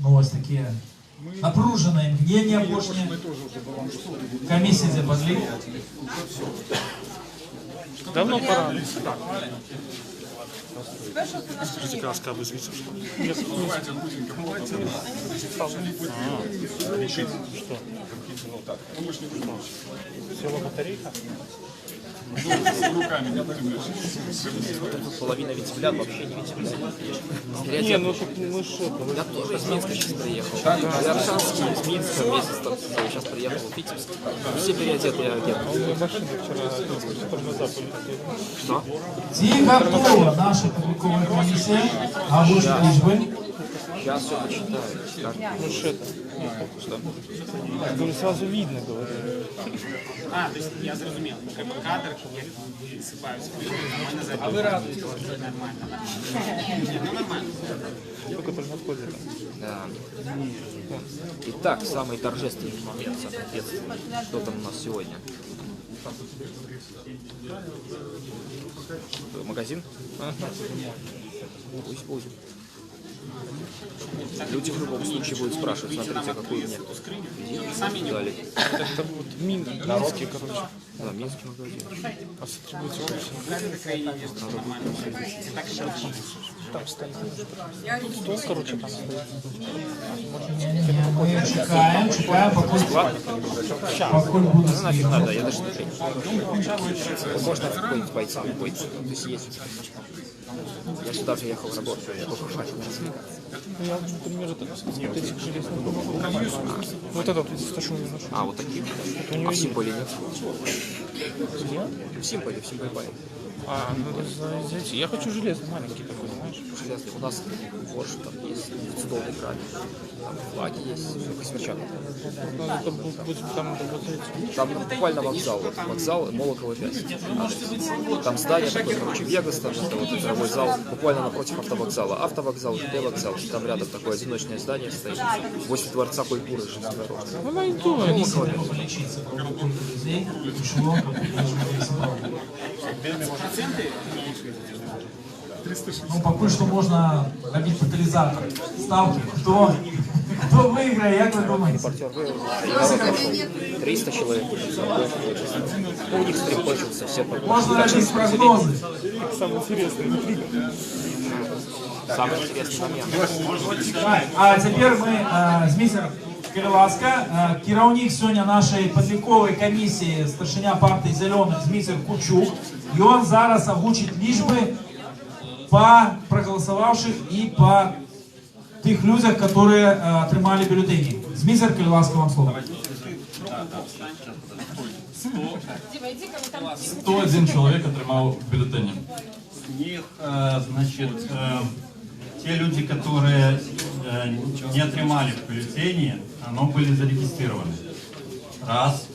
Ну, ось такі напружені мгновення бошні. Комісія за подлив. Давно пора. Скажите, краска вызовется, что ли? Решить, что? Села батарейка? Половина вентиляр вообще не вентиляр. Не, ну так мы что? Я тоже из Минска сейчас приехал. Я Аршанский из Минска месяц там сейчас приехал в Питерск. Все переодетые агенты. Машина вчера тормоза полетели. Что? Тихо, наша публиковая комиссия. Озвучить личбы. Сейчас все почитаю. Так. Ну что это? Что? Говорю, сразу видно, говорю. А, то есть я зрозумел. Треба кадр, як висипаються люди, нормально забити. А ви радуєтесь? Нормально. Ну, нормально. Только только на входе. Да. Итак, самый торжественный момент, соответственно. Что там у нас сегодня? Магазин? Пусть будет. Люди в любом случае будут спрашивать, смотрите, какой у меня дали. Это вот Минский, короче. Да, Минский магазин. А с атрибутикой все. Там стоит. Стол, короче, там стоит. Мы чекаем, покуль будут Ну, нафиг надо, я даже смотреть. Можно какой-нибудь бойца, то есть есть. Я сюда приехал работать, я покупать. Я, например, это вот этих железных вот этот вот сташу не нашел. А, вот такие? у него А в Симполе нет? Нет? В Симполе паре. А, ну зайти. Я хочу железный, маленький такой, знаешь. Железный. У нас Порш там есть, цудовый краб, там флаги есть, только сверчак. Надо будет там работать. Там буквально вокзал, вот вокзал Молоково 5. Там здание такое, короче, Вегас, там это вот игровой зал, буквально напротив автовокзала. Автовокзал, ЖД-вокзал, там рядом такое одиночное здание стоит, возле Дворца культуры железнодорожного. Ну, найду, они лечиться по поводу людей, ключевого Ну, пока что можно робить тотализатор. Ставки. Кто выиграет, как вы думаете? Репортер выиграл 300 человек. У них стрим кончился, все Можно робить прогнозы. самый интересный. Самый интересный момент. А теперь мы Зміцер Криласка, керівник сьогодні нашої подлікової комісії, старшиня партії Зелених Зміцер Кучук. І він зараз озвучить лічби по проголосовавших и по тих людях, которые отримали бюллетени. Зміцер Криласка, вам слово. 101 человек отримал бюллетени. Из них, значит, те люди, которые не отримали бюллетени, но были зарегистрированы. Раз,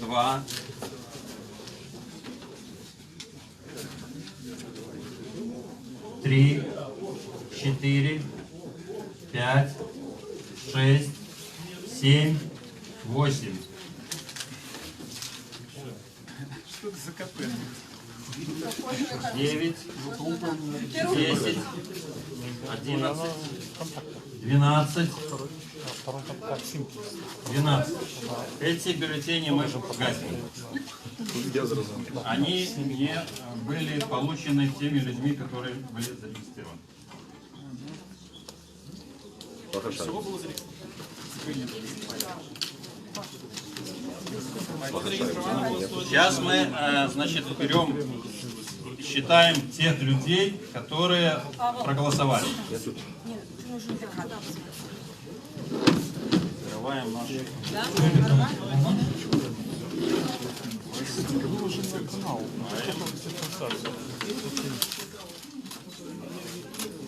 два, три, 4, 5, 6, 7, 8. Що це за КП? 9, 10, 11, 12, 12. Эти бюллетени мы погасили. Они не были получены теми людьми, которые были зарегистрированы. Сейчас мы, значит, берем, считаем тех людей, которые проголосовали. Открываем наши.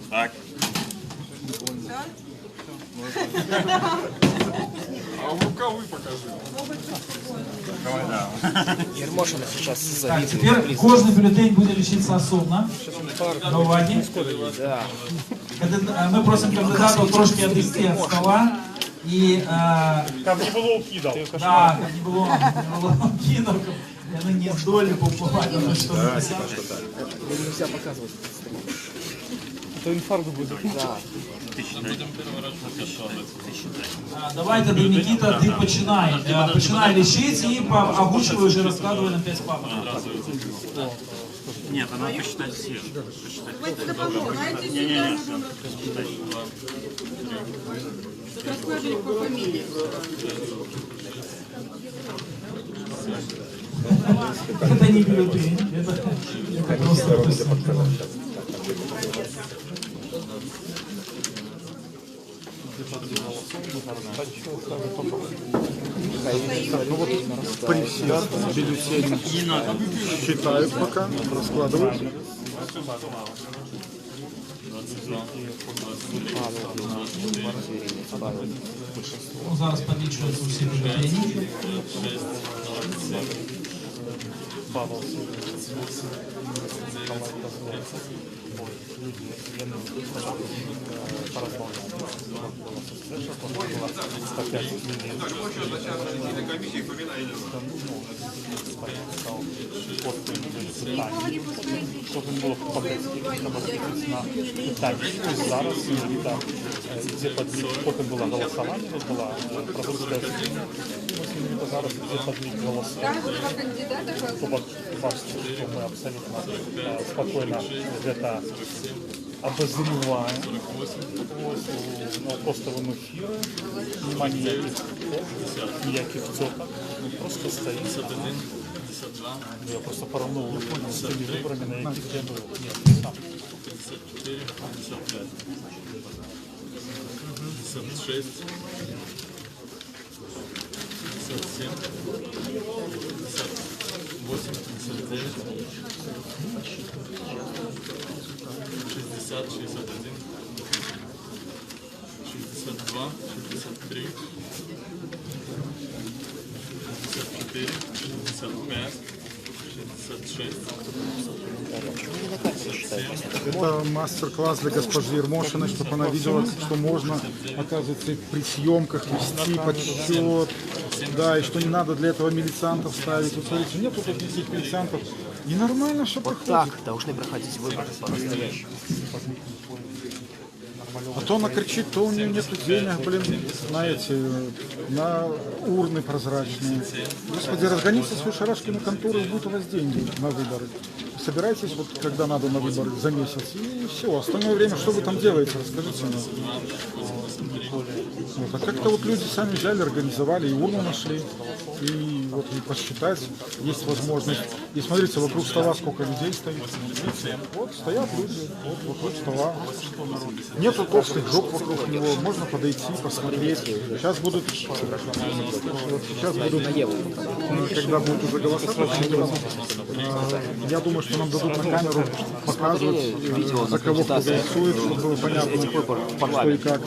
Так. А рукавы покажи. Ермошина сейчас Так, завидует. теперь кожный бюллетень будет лечиться особно. До уваги. Да. Мы просим кандидатов трошки отвести от стола. И, Там не было укидал. да, как не было кинов, они не здолі попливати на що написати. Нельзя показывать. Это инфаркт будет. Да. Давай тоді, Нікіта, ти починай лічити і озвучуй вже розкладуй на 5 папок. Нет, она посчитать все. Давайте допомогу. Знаєте, не раскладывать по фамилии. Это не бюллетень, это просто... Присед, бюллетень считают пока, раскладывают. Ну, зараз підлічуються всі бюлетені. Щоб не було питання. Зараз де потім було голосування, була продукція. Зараз де подлік голосу. Два кандидата голосуют. Бачите, что мы абсолютно спокойно где-то обозреваем просто в эфире, нема никаких теток, просто стоит. Я просто порівнював з тими виборами, на яких я був. Ні, сам. 54, 55, 56, 57, 58, 59, 60, 61, 62, 63, 64, 65, 66. Это мастер-класс для госпожи Ермошиной, чтобы она видела, что можно, оказывается, и при съемках вести подсчет, да, и что не надо для этого милициантов ставить. Вот смотрите, нету тут никаких милициантов, и нормально все проходит. Так должны проходить выборы по-настоящему. А то она кричит, то у нее нет денег, блин, знаете, на урны прозрачные. Господи, разгоните свою шарашкину контору, и будут у вас деньги на выборы. Собирайтесь, вот когда надо на выборы, за месяц, и все. Остальное время, что вы там делаете, расскажите мне. Вот, а как-то вот люди сами взяли, организовали, и урну нашли, и вот и посчитать есть возможность. И смотрите, вокруг стола сколько людей стоит. Вот стоят люди, вот вокруг стола. Нету толстых жоп вокруг него, можно подойти, посмотреть. Сейчас будут, когда будут уже голоса подсчитываться, я думаю, что нам дадут на камеру показывать, за кого кто голосует, чтобы было понятно, что и как.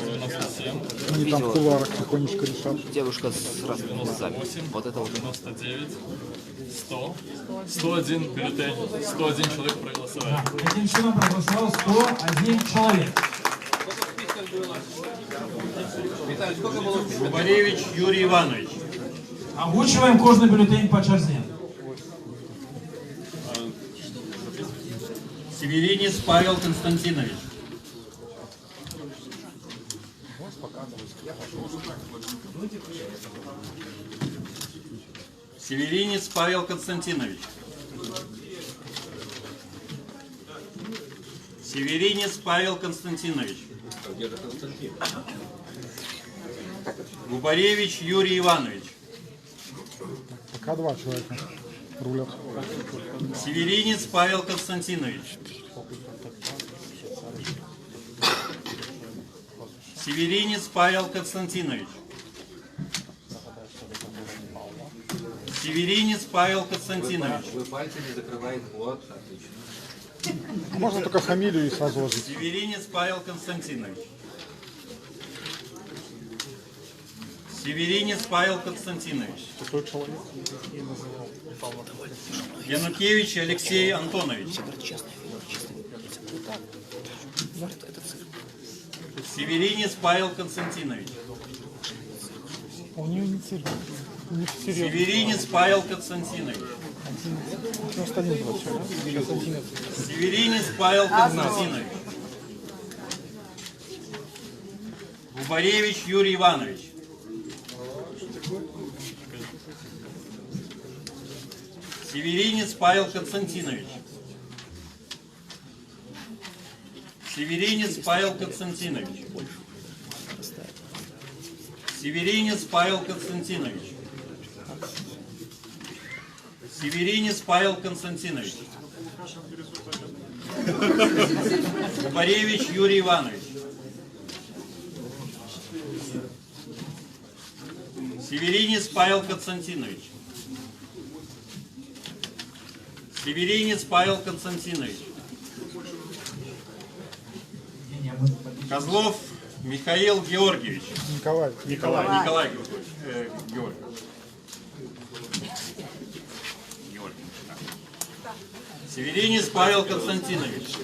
Они там в кулуарах тихонечко решат. Девушка с разными глазами. Вот это вот. 99, 100, 101 бюллетень, 101 человек проголосовали. Этим чином проголосовал 101 человек. Губаревич Юрий Иванович. Озвучиваем кожный бюллетень по черзе. Северинец Павел Константинович. Северинец Павел Константинович. Северинец Павел Константинович. Губаревич Юрий Иванович. Пока два человека рулят. Северинец Павел Константинович. Северинец Павел Константинович. Северинец Павел Константинович. Вы пальцами закрываете, вот, отлично. Можно только фамилию и сразу ложить. Северинец Павел Константинович. Северинец Павел Константинович. Янукевич Алексей Антонович. Северинец Павел Константинович. У нее не серьезно. Северинец Павел Константинович. 91 был человек. Северинец Павел Константинович. Губаревич Юрий Иванович. Северинец Павел Константинович. Северинец Павел Константинович. Северинец Павел Константинович. Северинец Павел Константинович. Губаревич Юрий Иванович. Северинец Павел Константинович. Северинец Павел Константинович. Козлов Михаил Георгиевич. Николай. Николай Георгиевич. Северинец Павел Константинович.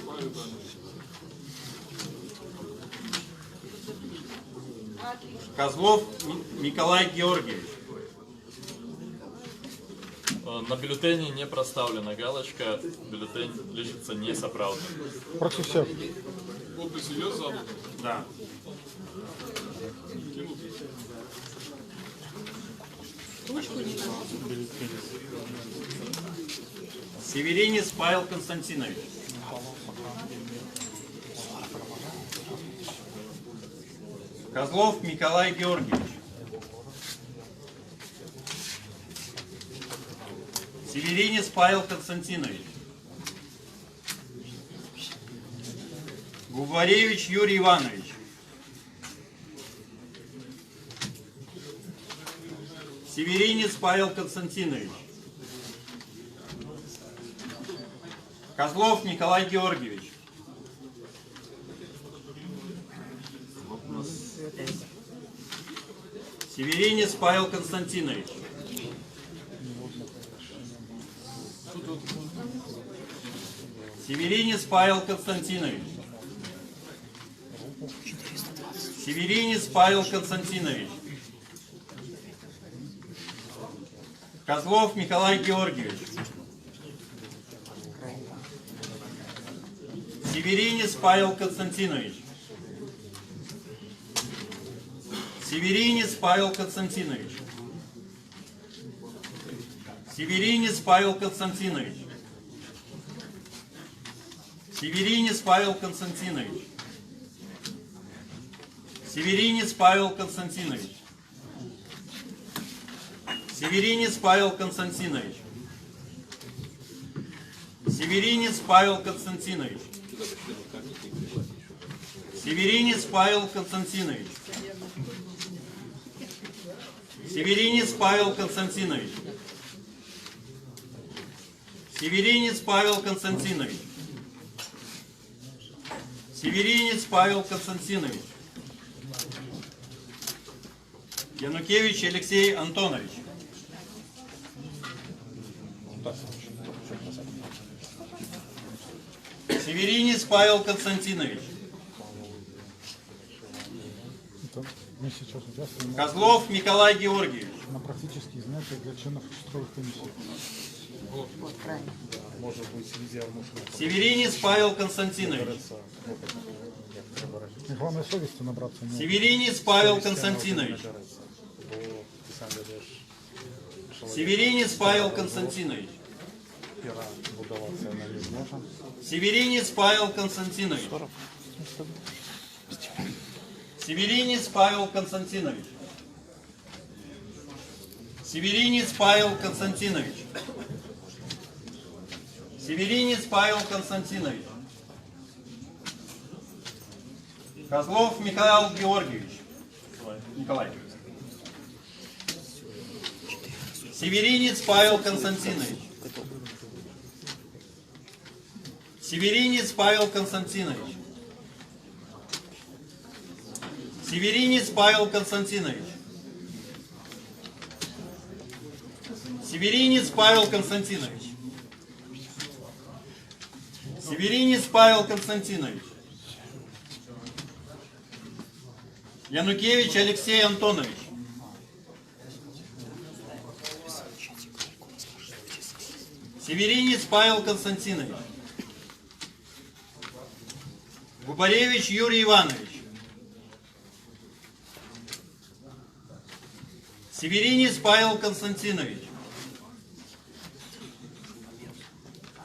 Козлов Николай Георгиевич. На бюллетене не проставлена галочка, бюллетень лічиться несоправданным. Против всех. Да. Северинец Павел Константинович. Козлов Николай Георгиевич. Северинец Павел Константинович. Губаревич Юрий Иванович. Северинец Павел Константинович. Козлов Николай Георгиевич. Северинец Павел Константинович. Северинец Павел Константинович. Северинец Павел Константинович. Козлов Николай Георгиевич. Северинец Павел Константинович. Северинец Павел Константинович. Северинец Павел Константинович. Северинец Павел Константинович. Северинец Павел Константинович. Северинец Павел Константинович. Северинец Павел Константинович. Северинец Павел Константинович. Северинец Павел Константинович. Северинец Павел Константинович. Северинец Павел Константинович. Янукевич Алексей Антонович. Северинец Павел Константинович. Мы сейчас участвуем Козлов Николай Георгиевич. на практических занятиях для членов участковых комиссий. Северинец Павел Константинович. И главное совести набраться. Северинец Павел Константинович. Северинец Павел Константинович. Северинец Павел Константинович. Северинец Павел Константинович. Северинец Павел Константинович. Северинец Павел Константинович. Козлов Михаил Георгиевич. Николай. Северинец Павел Константинович. Северинец Павел Константинович. Северинец Павел Константинович. Северинец Павел Константинович. Северинец Павел Константинович. Янукевич Алексей Антонович. Северинец Павел Константинович. Губаревич Юрий Иванович. Северинец Павел Константинович.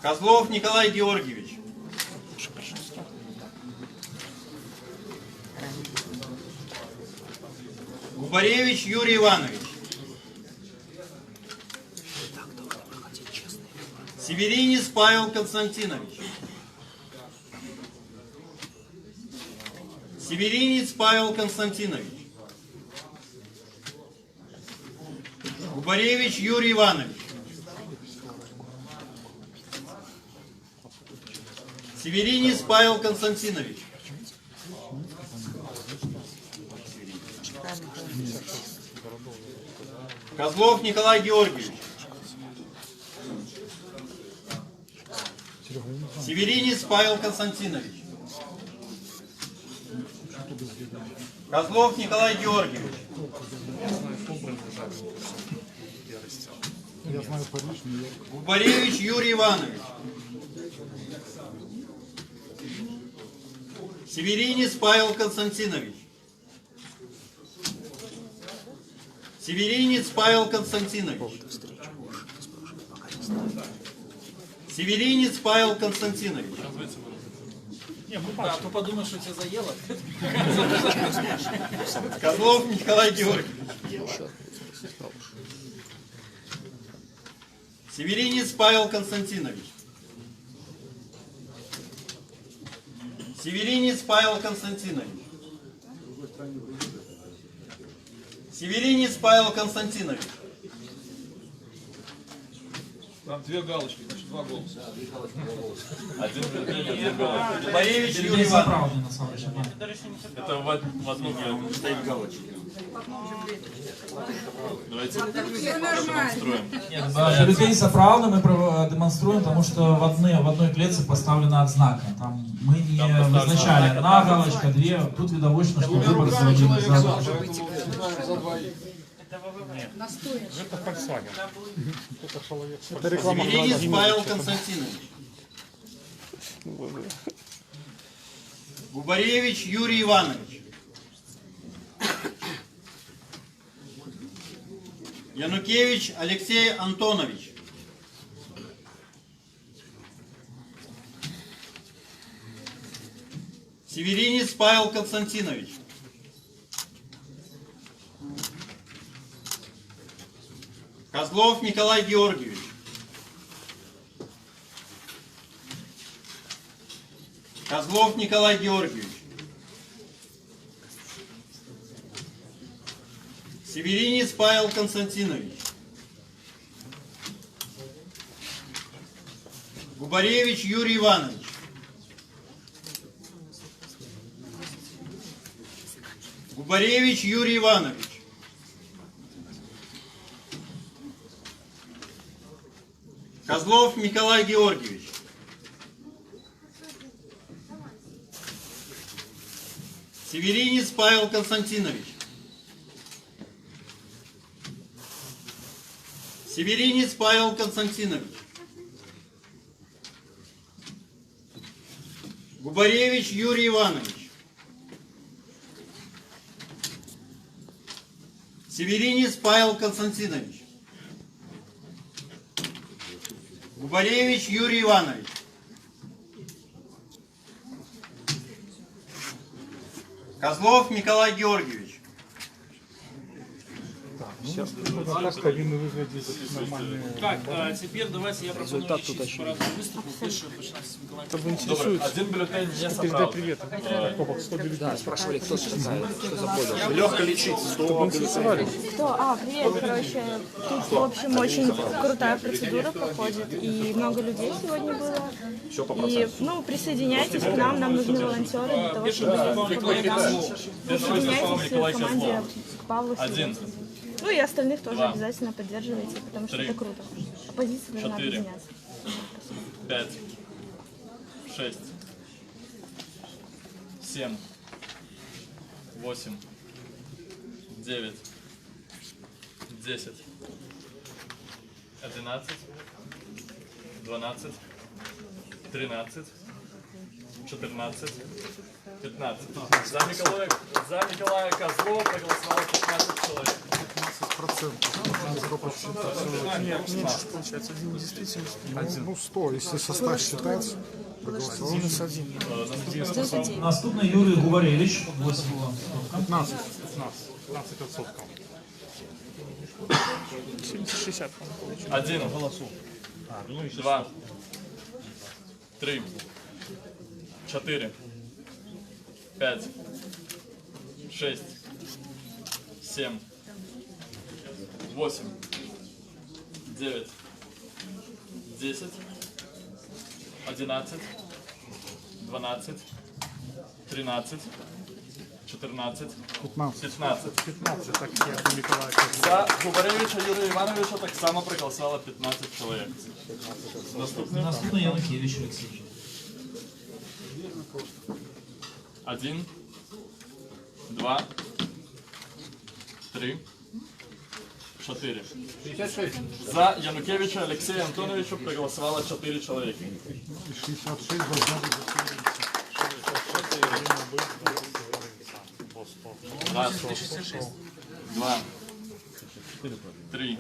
Козлов Николай Георгиевич. Губаревич Юрий Иванович. Северинец Павел Константинович. Северинец Павел Константинович. Губаревич Юрий Иванович. Северинец Павел Константинович. Козлов Николай Георгиевич. Северинец Павел Константинович. Козлов Николай Георгиевич. Я знаю Париж, Нью-Йорк. Губаревич Юрий Иванович. Северинец Павел Константинович. Северинец Павел Константинович. Северинец Павел Константинович. Да, то подумаешь, что тебя заело. Козлов Николай Георгиевич. Северинец Павел Константинович. Северинец Павел Константинович. Северинец Павел Константинович. Там две галочки, значит два голоса. Один бюллетень, один голос. Губаревич Юрий Здесь Иванович. оправдано, Саныч. Это возможно стоит галочка. Давайте Все нормально. строим. Бюллетень соправно мы демонструем, потому что в одной клетке поставлено от знака. Там мы не вызначали одна галочка, две. Тут видовочно, что выбор заведен за... Это Volkswagen. Это человек. Это реклама. Северинец Павел Константинович. Губаревич Юрий Иванович. Янукевич Алексей Антонович. Северинец Павел Константинович. Козлов Николай Георгиевич. Козлов Николай Георгиевич. Северинец Павел Константинович. Губаревич Юрий Иванович. Губаревич Юрий Иванович. Козлов Николай Георгиевич. Северинец Павел Константинович. Северинец Павел Константинович. Губаревич Юрий Иванович. Северинец Павел Константинович. Губаревич Юрий Иванович. Козлов Николай Георгиевич. Все. Как повинны выглядеть нормальные. Так, теперь давайте я пропоную Результат лечить тут очень. по разным выступам. Больше начинать с Николаем. Как бы интересует. Один бюллетень не Передай собрал. привет. Копок 100 бюллетеней. Да, спрашивали, кто же такая, что за польза. Легко лечить. 100 бюллетеней. Привет, короче, тут, в общем, очень крутая процедура проходит, и много людей сегодня было. И, присоединяйтесь к нам нужны волонтеры для того, чтобы помогать нам. Присоединяйтесь к команде к Павлу Один. Силовцу. И остальных тоже Два. обязательно поддерживайте, потому что 3. это круто. Оппозиция должна 4. объединяться. 5, 6, 7, 8, 9, 10, 11, 12, 13, 14, 15. За Николая Козлова проголосовало 15 человек. процентов. Нет, меньше получается. Один действительно. Ну, 100, если состав считать, проголосовал. Наступний Юрій Губаревич, 8 голосов. 15. 15%. 70-60, по-моему, 1, 2, 3, 4, 5, 6, 7, 8, 9, 10, 11, 12, 13, 14, 15. 15. 15, так я Николай кажу. За Губаревича Юрія Івановича так само проголосувало 15 чоловік. Наступний Янукевич Олексій. 1, 2, 3, 4. 66. За Янукевича Олексія Антоновича проголосувало 4 чоловіки. И 66 должно быть Раз, 2, 3,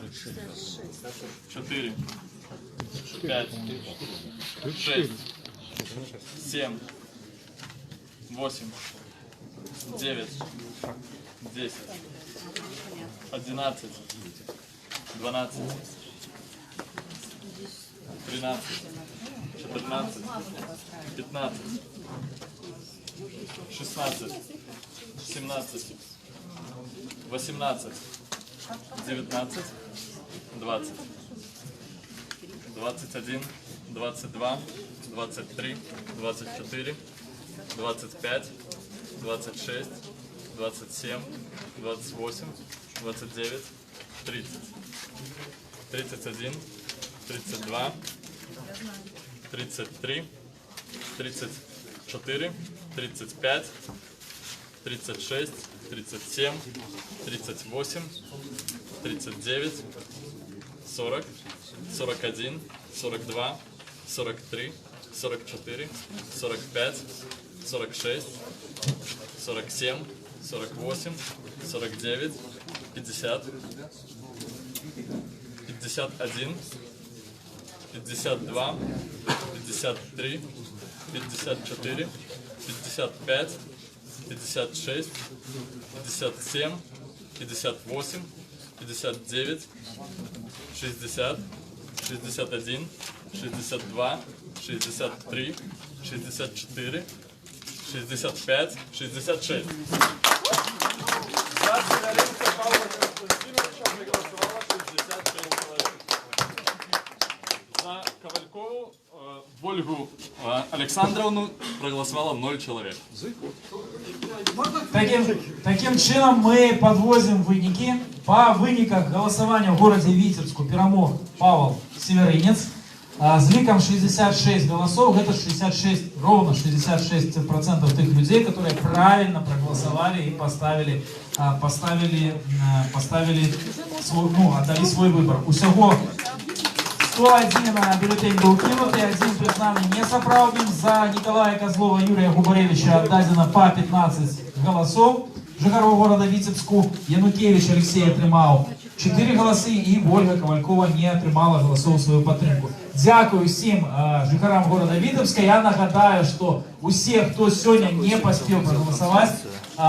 4, 5, 6, 7, 8, 9, 10, 11, 12, 13, 14, 15, 16, 17, 18, 19, 20, 21, 22, 23, 24, 25, 26, 27, 28, 29, 30, 31, 32, 33, 34, 35, 36, 37, 38, 39, 40, 41, 42, 43, 44, 45, 46, 47, 48, 49, 50, 51, 52, 53, 54, 55, 56, 57, 58, 59, 60, 61, 62, 63, 64, 65, 66. За Сидоренко Павла Константиновича проголосовало 66 человек. За Ковалькову Ольгу Александровну проголосовало 0 человек. Таким чином мы подводим выники. По выниках голосования в городе Витебску перемог Павел Северинец. С ликом 66 голосов, это 66, ровно 66% тех людей, которые правильно проголосовали и поставили свой, отдали свой выбор. Усього 101 бюллетень был кинут, и один признанный несоправдным. За Николая Козлова и Юрия Губаревича отдадено по 15 голосов. Жихарова города Витебску Янукевич Олексій отримав 4 голоси, і Ольга Ковалькова не отримала голосов в свою підтримку. Дякую всім жихарам города Витебска. Я нагадаю, що усі, хто сьогодні не поспів проголосувати,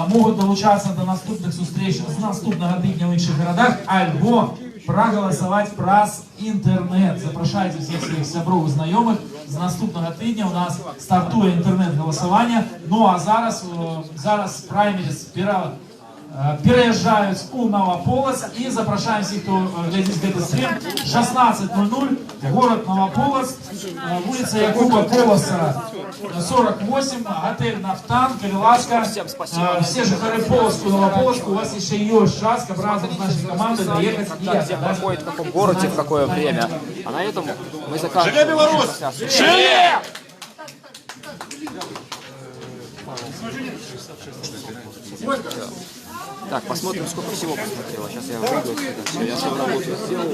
можуть долучатися до наступних зустріч з наступного тижня в інших городах, або проголосувати праз інтернет. Запрошайте всіх своїх сябров і знайомих. З наступного тижня у нас стартує інтернет-голосування. Ну а зараз праймеріс переезжают у Новополоц, и запрошаем всех, кто глядит этот стрим, 16:00, город Новополоц, улица Якуба Колоса, 48, отель Нафтан, Кавелашка. Все жихары Полоцку, Новополоцку, у вас еще есть шанс, как разом с нашей командой доехать и Где проходит, в каком городе, в какое время. А на этом мы заканчиваем. Живе Беларусь! Живе! Так, посмотрим, сколько всего посмотрела. Сейчас я выйду. Все, я свою работу сделал.